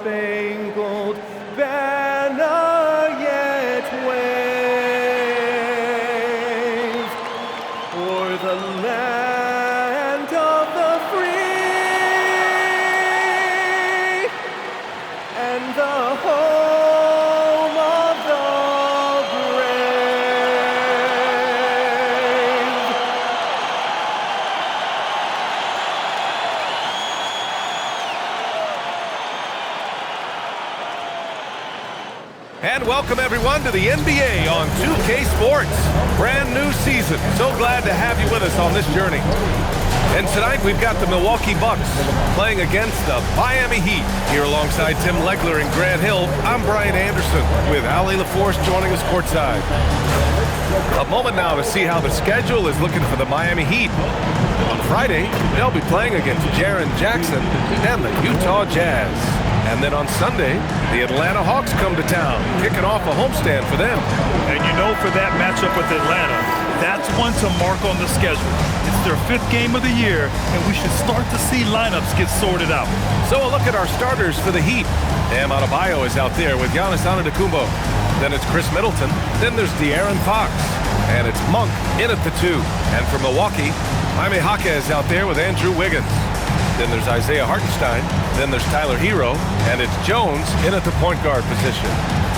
star-spangled banner yet wave o'er the land of the free and the home of the And welcome everyone to the NBA on 2K Sports. Brand new season. So glad to have you with us on this journey. And tonight we've got the Milwaukee Bucks playing against the Miami Heat. Here alongside Tim Legler and Grant Hill, I'm Brian Anderson with Ali LaForce joining us courtside. A moment now to see how the schedule is looking for the Miami Heat. On Friday, they'll be playing against Jaren Jackson and the Utah Jazz. And then on Sunday, the Atlanta Hawks come to town, kicking off a homestand for them. And you know, for that matchup with Atlanta, that's one to mark on the schedule. It's their 5th game of the year, and we should start to see lineups get sorted out. So a look at our starters for the Heat. Bam Adebayo is out there with Giannis Antetokounmpo. Then it's Chris Middleton. Then there's De'Aaron Fox. And it's Monk in at the 2. And for Milwaukee, Jaime Jaquez out there with Andrew Wiggins. Then there's Isaiah Hartenstein. Then there's Tyler Hero. And it's Jones in at the point guard position.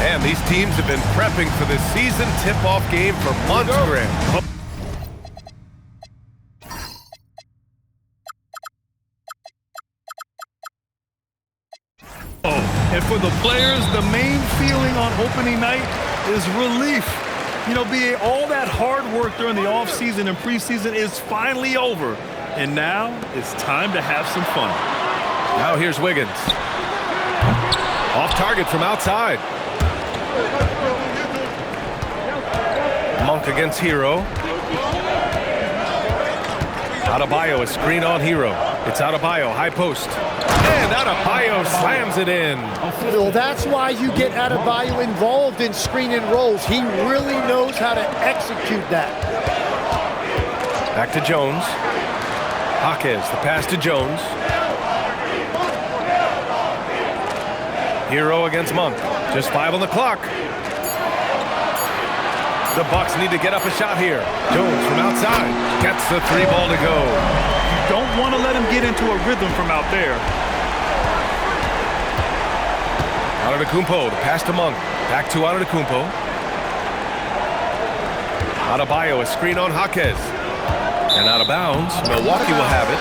And these teams have been prepping for this season tip-off game for months, Grant. And for the players, the main feeling on opening night is relief. You know, all that hard work during the offseason and preseason is finally over. And now it's time to have some fun. Now here's Wiggins. Off target from outside. Monk against Hero. Adebayo, a screen on Hero. It's Adebayo, high post. And Adebayo slams it in. Well, that's why you get Adebayo involved in screen and rolls. He really knows how to execute that. Back to Jones. Jaquez, the pass to Jones. Hero against Monk. Just 5 on the clock. The Bucks need to get up a shot here. Jones from outside gets the 3 ball to go. You don't want to let him get into a rhythm from out there. Antetokounmpo, the pass to Monk. Back to Antetokounmpo. Adebayo, a screen on Jaquez. And out of bounds. Milwaukee will have it.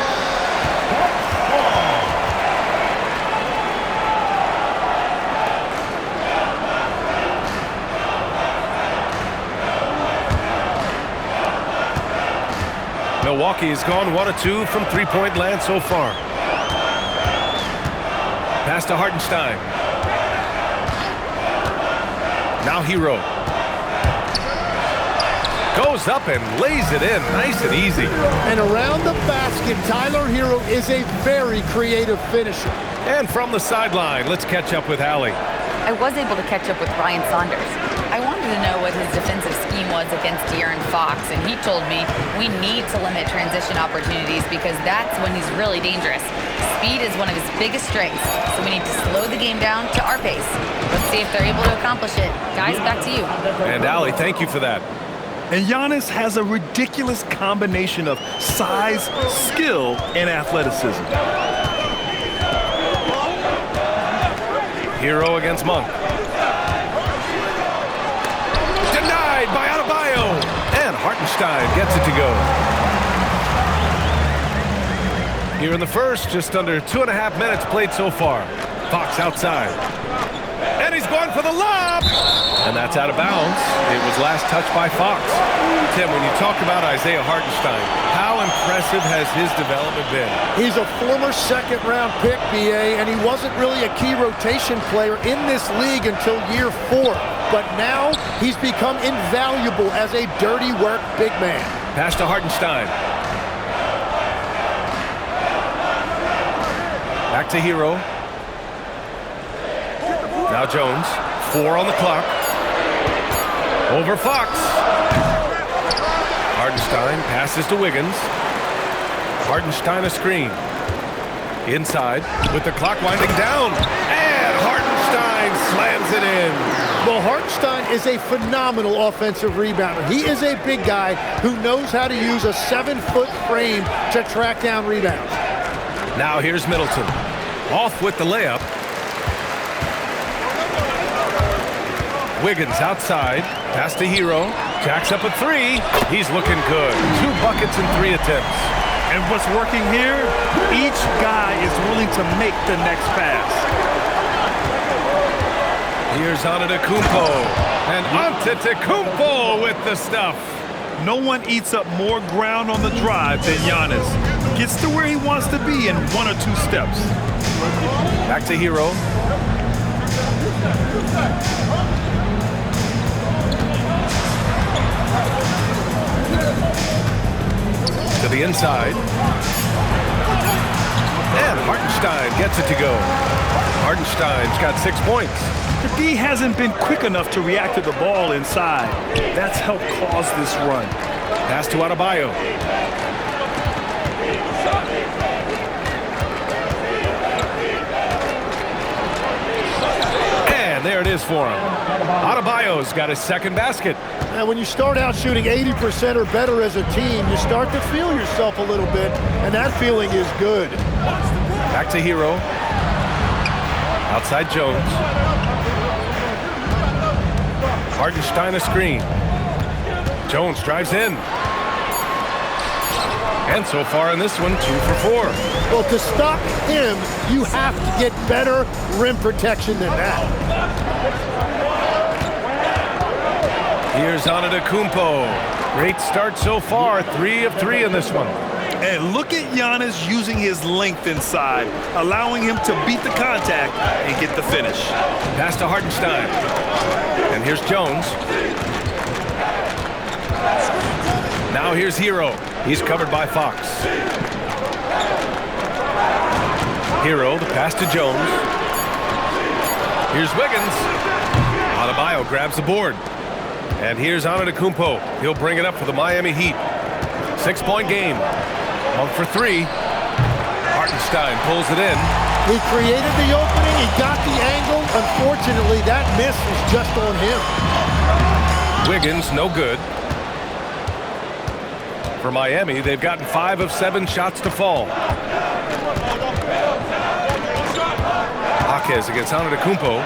Milwaukee has gone 1 of 2 from three-point land so far. Pass to Hartenstein. Now Hero. Goes up and lays it in, nice and easy. And around the basket, Tyler Hero is a very creative finisher. And from the sideline, let's catch up with Allie. I was able to catch up with Ryan Saunders. I wanted to know what his defensive scheme was against De'Aaron Fox, and he told me we need to limit transition opportunities because that's when he's really dangerous. Speed is one of his biggest strengths, so we need to slow the game down to our pace. Let's see if they're able to accomplish it. Guys, back to you. And Allie, thank you for that. And Giannis has a ridiculous combination of size, skill, and athleticism. Hero against Monk. Denied by Adebayo. And Hartenstein gets it to go. Here in the first, just under 2.5 minutes played so far. Fox outside. And he's going for the lob. And that's out of bounds. It was last touched by Fox. Tim, when you talk about Isaiah Hartenstein, how impressive has his development been? He's a former second-round pick, BA, and he wasn't really a key rotation player in this league until year 4. But now he's become invaluable as a dirty work big man. Pass to Hartenstein. Back to Hero. Now Jones. 4 on the clock. Over Fox. Hartenstein passes to Wiggins. Hartenstein a screen. Inside with the clock winding down. And it in. Well, Hartenstein is a phenomenal offensive rebounder. He is a big guy who knows how to use a 7-foot frame to track down rebounds. Now here's Middleton. Off with the layup. Wiggins outside. Pass to Hero. Jacks up a three. He's looking good. 2 buckets in 3 attempts. And what's working here, each guy is willing to make the next pass. Here's Antetokounmpo. And Antetokounmpo with the stuff. No one eats up more ground on the drive than Giannis. Gets to where he wants to be in 1 or 2 steps. Back to Hero. To the inside. And Hartenstein gets it to go. Hartenstein's got 6 points. The D hasn't been quick enough to react to the ball inside. That's helped cause this run. Pass to Adebayo. And there it is for him. Adebayo's got his 2nd basket. And when you start out shooting 80% or better as a team, you start to feel yourself a little bit, and that feeling is good. Back to Hero. Outside Jones. Hartenstein a screen. Jones drives in. And so far in this one, 2 for 4. Well, to stop him, you have to get better rim protection than that. Here's Antetokounmpo. Great start so far. 3 of 3 in this one. And look at Giannis using his length inside, allowing him to beat the contact and get the finish. Pass to Hartenstein. And here's Jones. Now here's Hero. He's covered by Fox. Hero, the pass to Jones. Here's Wiggins. Adebayo grabs the board. And here's Antetokounmpo. He'll bring it up for the Miami Heat. 6-point game. 1 for 3. Hartenstein pulls it in. He created the opening. He got the angle. Unfortunately, that miss was just on him. Wiggins, no good. For Miami, they've gotten 5 of 7 shots to fall. Jaquez against Antetokounmpo.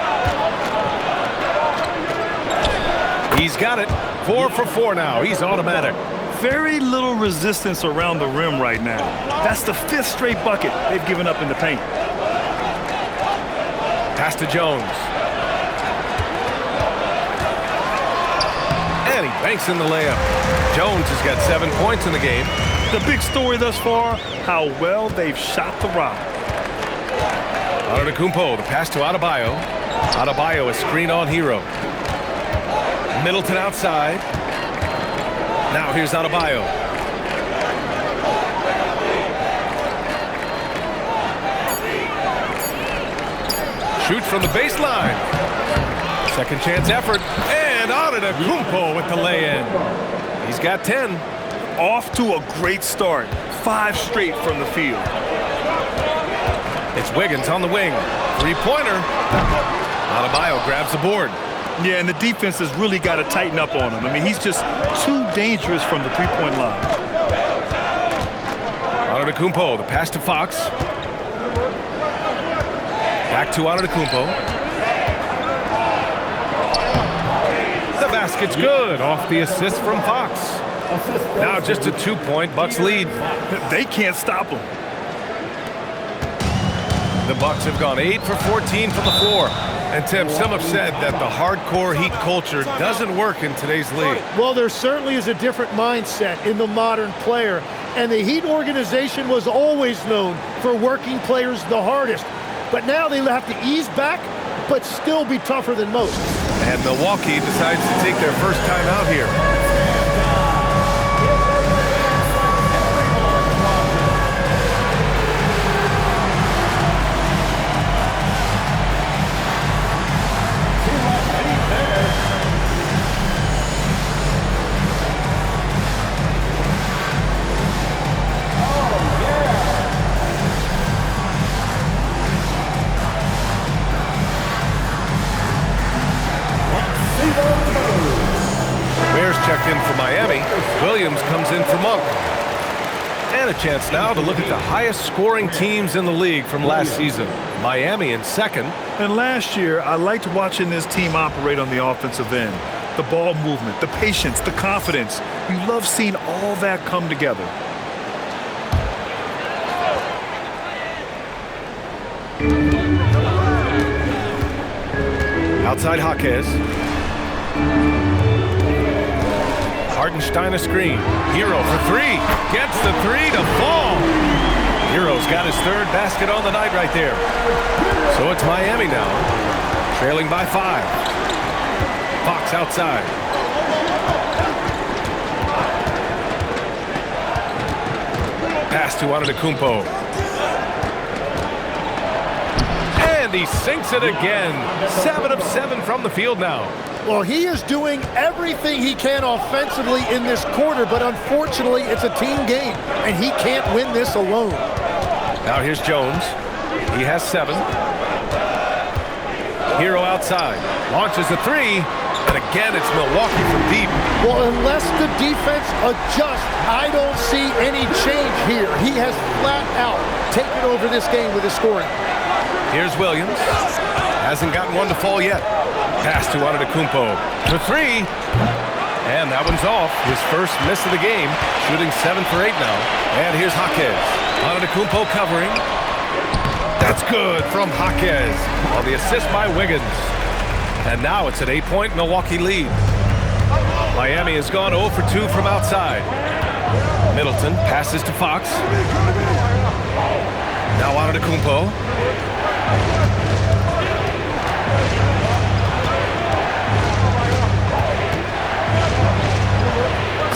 He's got it. 4 for 4 now. He's automatic. Very little resistance around the rim right now. That's the 5th straight bucket they've given up in the paint. Pass to Jones. And he banks in the layup. Jones has got 7 points in the game. The big story thus far, how well they've shot the rock. Antetokounmpo, the pass to Adebayo. Adebayo, a screen on Hero. Middleton outside. Now here's Adebayo. Shoots from the baseline. Second chance effort. And Antetokounmpo with the lay-in. He's got 10. Off to a great start. 5 straight from the field. It's Wiggins on the wing. 3-pointer. Adebayo grabs the board. Yeah, and the defense has really got to tighten up on him. I mean, he's just too dangerous from the 3-point line. Antetokounmpo, the pass to Fox. Back to Antetokounmpo. The basket's good off the assist from Fox. Now just a 2-point Bucks lead. They can't stop him. The Bucks have gone 8 for 14 from the floor. And Tim, some have said that the hardcore Heat culture doesn't work in today's league. Well, there certainly is a different mindset in the modern player. And the Heat organization was always known for working players the hardest. But now they have to ease back, but still be tougher than most. And Milwaukee decides to take their first time out here. checked in for Miami. Williams comes in for Monk. And a chance now to look at the highest scoring teams in the league from last season. Miami in second. And last year, I liked watching this team operate on the offensive end. The ball movement, the patience, the confidence. You love seeing all that come together. Outside Jaquez. Hartenstein a screen. Hero for three. Gets the three to fall. Hero's got his third basket on the night right there. So it's Miami now, trailing by 5. Fox outside. Pass to Antetokounmpo. And he sinks it again. 7 of 7 from the field now. Well, he is doing everything he can offensively in this quarter, but unfortunately, it's a team game, and he can't win this alone. Now here's Jones. He has 7. Hero outside. Launches a 3. And again, it's Milwaukee from deep. Well, unless the defense adjusts, I don't see any change here. He has flat out taken over this game with his scoring. Here's Williams. Hasn't gotten one to fall yet. Pass to Antetokounmpo for 3. And that one's off. His first miss of the game. Shooting 7 for 8 now. And here's Jaquez. Antetokounmpo covering. That's good from Jaquez on the assist by Wiggins. And now it's an 8-point Milwaukee lead. Miami has gone 0 for 2 from outside. Middleton passes to Fox. Now Antetokounmpo.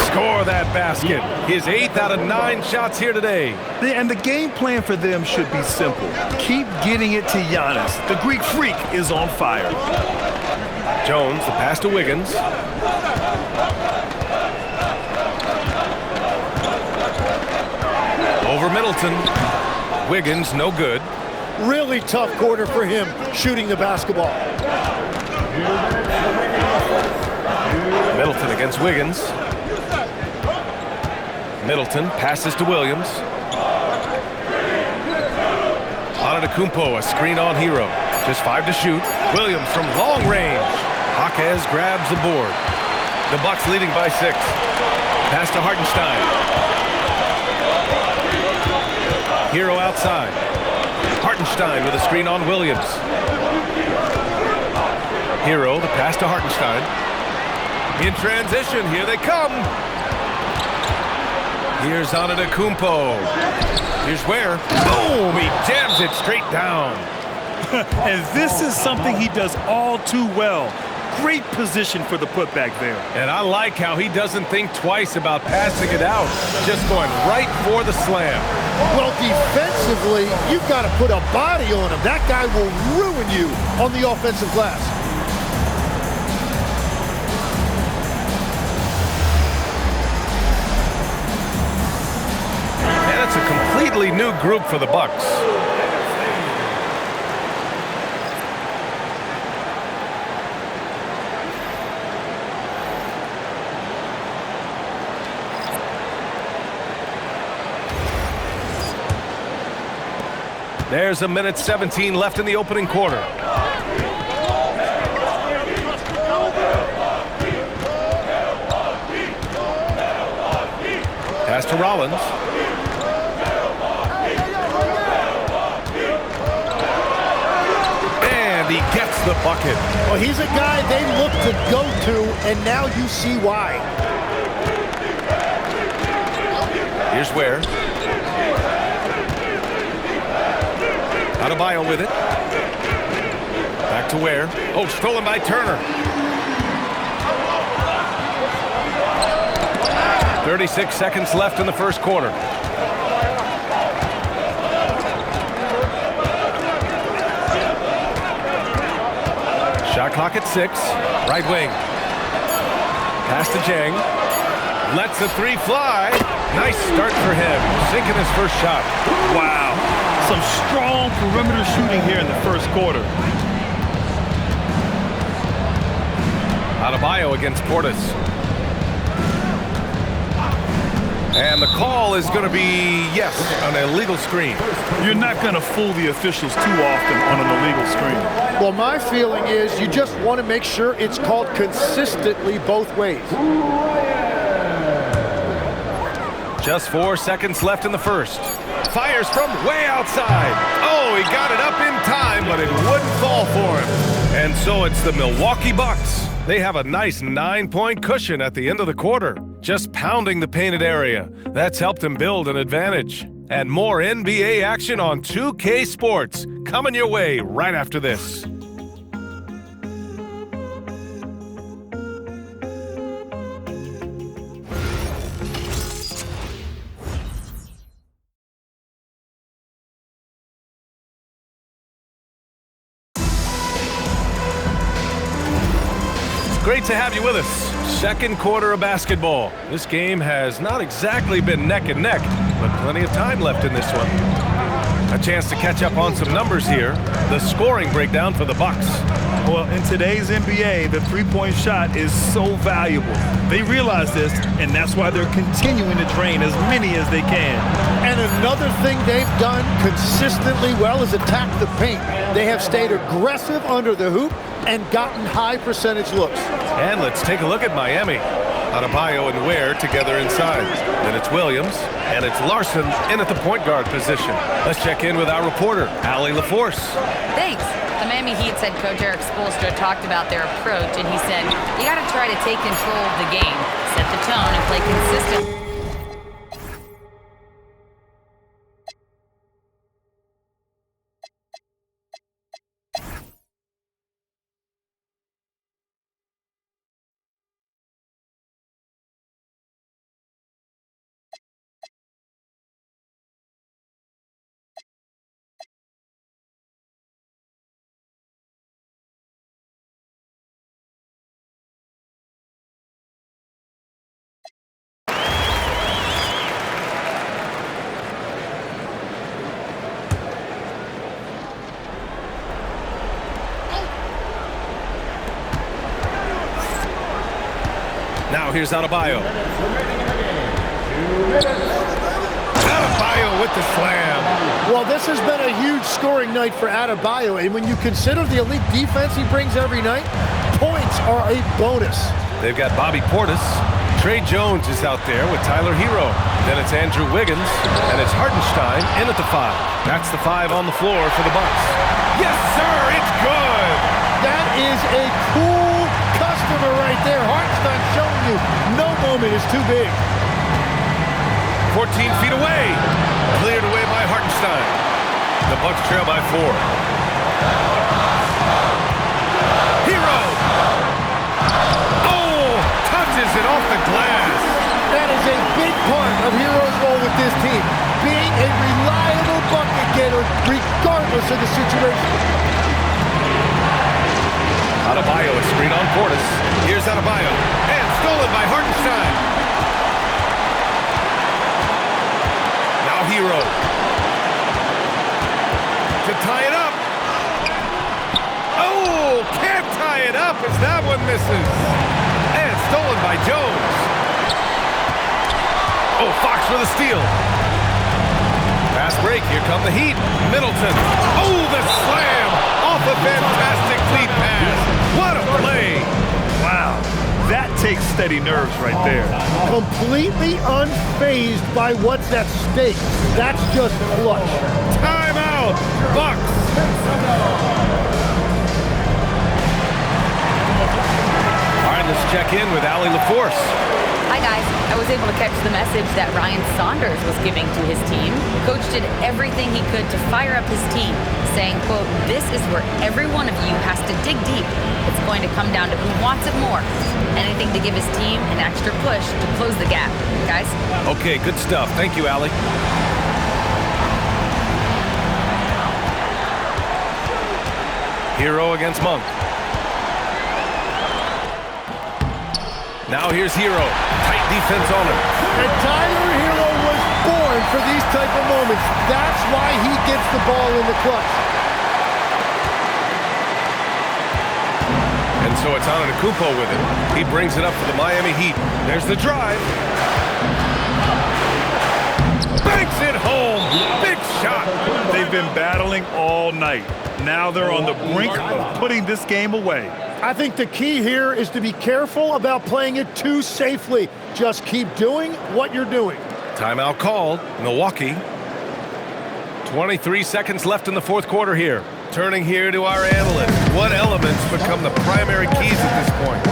Score that basket. His 8th out of 9 shots here today. And the game plan for them should be simple. Keep getting it to Giannis. The Greek freak is on fire. Jones, the pass to Wiggins. Over Middleton. Wiggins, no good. Really tough quarter for him shooting the basketball. Middleton against Wiggins. Middleton passes to Williams. Antetokounmpo, a screen on Hero. Just 5 to shoot. Williams from long range. Jaquez grabs the board. The Bucks leading by 6. Pass to Hartenstein. Hero outside. Hartenstein with a screen on Williams. Hero, the pass to Hartenstein. In transition, here they come. Here's Antetokounmpo. Here's where. Boom! He jams it straight down. And this is something he does all too well. Great position for the putback there. And I like how he doesn't think twice about passing it out. Just going right for the slam. Well, defensively, you've got to put a body on him. That guy will ruin you on the offensive glass. And it's a completely new group for the Bucks. There's a minute 17 left in the opening quarter. Pass to Rollins. And he gets the bucket. Well, he's a guy they look to go to, and now you see why. Here's where. Adebayo with it. Back to Ware. Oh, stolen by Turner. 36 seconds left in the first quarter. Shot clock at 6. Right wing. Pass to Jang. Lets the 3 fly. Nice start for him. Sinking his first shot. Wow. Some strong perimeter shooting here in the first quarter. Adebayo against Portis. And the call is going to be, yes, an illegal screen. You're not going to fool the officials too often on an illegal screen. Well, my feeling is you just want to make sure it's called consistently both ways. Just 4 seconds left in the first. Fires from way outside. Oh, he got it up in time, but it wouldn't fall for him. And so it's the Milwaukee Bucks. They have a nice 9-point cushion at the end of the quarter, just pounding the painted area. That's helped them build an advantage. And more NBA action on 2K Sports coming your way right after this. Great to have you with us. Second quarter of basketball. This game has not exactly been neck and neck, but plenty of time left in this one. A chance to catch up on some numbers here. The scoring breakdown for the Bucks. Well, in today's NBA, the three-point shot is so valuable. They realize this, and that's why they're continuing to drain as many as they can. And another thing they've done consistently well is attack the paint. They have stayed aggressive under the hoop and gotten high percentage looks. And let's take a look at Miami. Adebayo and Ware together inside. Then it's Williams, and it's Larson in at the point guard position. Let's check in with our reporter, Allie LaForce. Thanks. The Miami Heat's head coach Eric Spoelstra talked about their approach, and he said, you got to try to take control of the game, set the tone, and play consistent. Now here's Adebayo. Adebayo with the slam. Well, this has been a huge scoring night for Adebayo, and when you consider the elite defense he brings every night, points are a bonus. They've got Bobby Portis. Trey Jones is out there with Tyler Hero. Then it's Andrew Wiggins, and it's Hartenstein in at the 5. That's the 5 on the floor for the Bucks. Yes, sir, it's good. That is a cool customer right there. Hartenstein showing you no moment is too big. 14 feet away. Cleared away by Hartenstein. The Bucks trail by 4. Hero. Oh, touches it off the glass. That is a big part of Hero's role with this team. Being a reliable bucket getter regardless of the situation. Adebayo, a screen on Portis. Here's Adebayo. And stolen by Hartenstein. Now Hero. To tie it up. Oh, can't tie it up as that one misses. And stolen by Jones. Oh, Fox with a steal. Fast break. Here come the Heat. Middleton. Oh, the slam off a fantastic lead pass. What a play. Wow. That takes steady nerves right there. Completely unfazed by what's at stake. That's just clutch. Timeout. Bucks. All right, let's check in with Allie LaForce. Hi, guys. I was able to catch the message that Ryan Saunders was giving to his team. Coach did everything he could to fire up his team, saying, quote, this is where every one of you has to dig deep. It's going to come down to who wants it more. Anything to give his team an extra push to close the gap. Guys? Okay, good stuff. Thank you, Allie. Hero against Monk. Now here's Hero. Tight defense on him. And Tyler Hero was born for these type of moments. That's why he gets the ball in the clutch. And so it's Antetokounmpo with it. He brings it up for the Miami Heat. There's the drive. Banks it home. Big shot. They've been battling all night. Now they're on the brink of putting this game away. I think the key here is to be careful about playing it too safely. Just keep doing what you're doing. Timeout called. Milwaukee. 23 seconds left in the fourth quarter here. Turning here to our analysts. What elements become the primary keys at this point?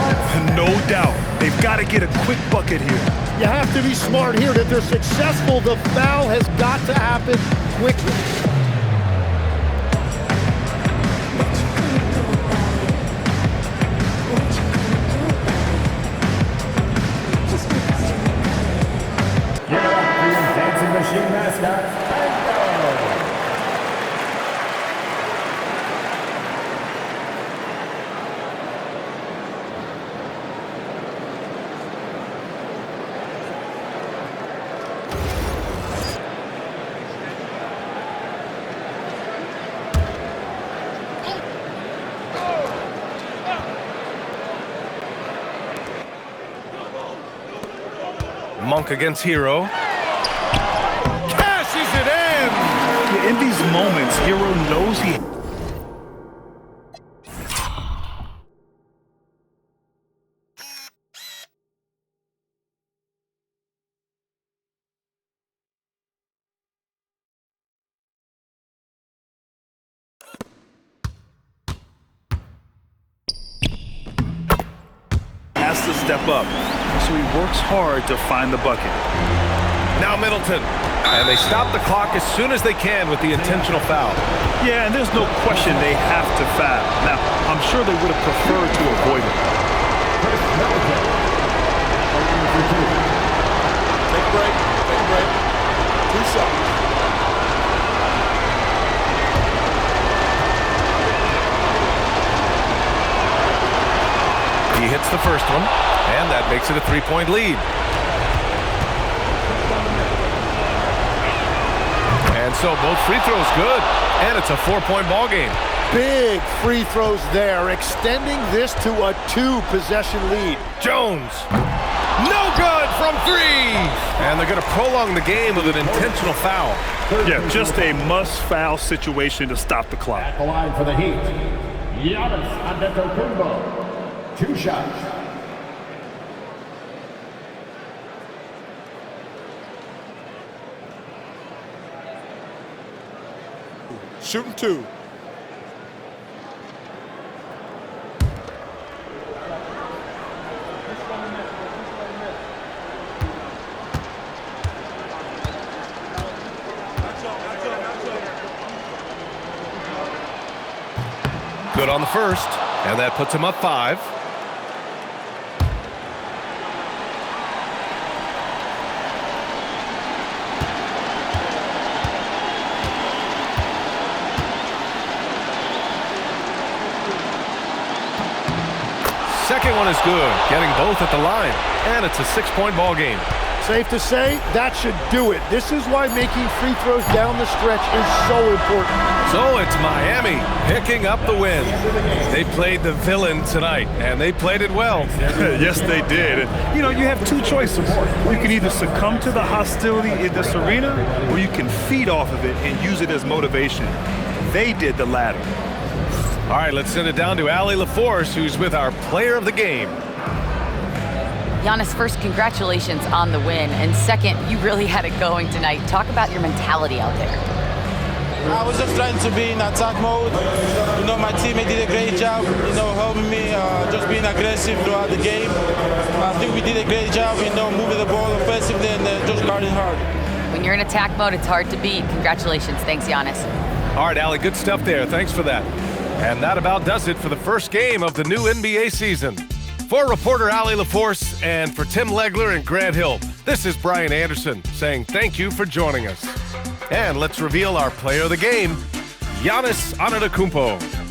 No doubt. They've got to get a quick bucket here. You have to be smart here. If they're successful, the foul has got to happen quickly. Dancing Machine mascot. Monk against Hero. Cashes it in! Yeah, in these moments, Hero knows he... has to step up, so he works hard to find the bucket. Now Middleton. And they stop the clock as soon as they can with the intentional foul. Yeah, and there's no question they have to foul. Now, I'm sure they would have preferred to avoid it. Take a break. Take a break. 2 shots. He hits the first one, and that makes it a 3-point lead. And so both free throws good, and it's a 4-point ball game. Big free throws there, extending this to a 2-possession lead. Jones, no good from 3! And they're going to prolong the game with an intentional foul. Yeah, just a must-foul situation to stop the clock. At the line for the Heat, Giannis Antetokounmpo. 2 shots. Shooting 2. Good on the first, and that puts him up 5. Second one is good, getting both at the line, and it's a 6-point ball game. Safe to say, that should do it. This is why making free throws down the stretch is so important. So it's Miami picking up the win. They played the villain tonight, and they played it well. Yes, they did. You know, you have 2 choices. You can either succumb to the hostility in this arena, or you can feed off of it and use it as motivation. They did the latter. All right, let's send it down to Allie LaForce, who's with our player of the game. Giannis, first, congratulations on the win. And second, you really had it going tonight. Talk about your mentality out there. I was just trying to be in attack mode. You know, my teammate did a great job, helping me, just being aggressive throughout the game. I think we did a great job, moving the ball offensively and just guarding hard. When you're in attack mode, it's hard to beat. Congratulations. Thanks, Giannis. All right, Allie, good stuff there. Thanks for that. And that about does it for the first game of the new NBA season. For reporter Allie LaForce and for Tim Legler and Grant Hill, this is Brian Anderson saying thank you for joining us. And let's reveal our player of the game, Giannis Antetokounmpo.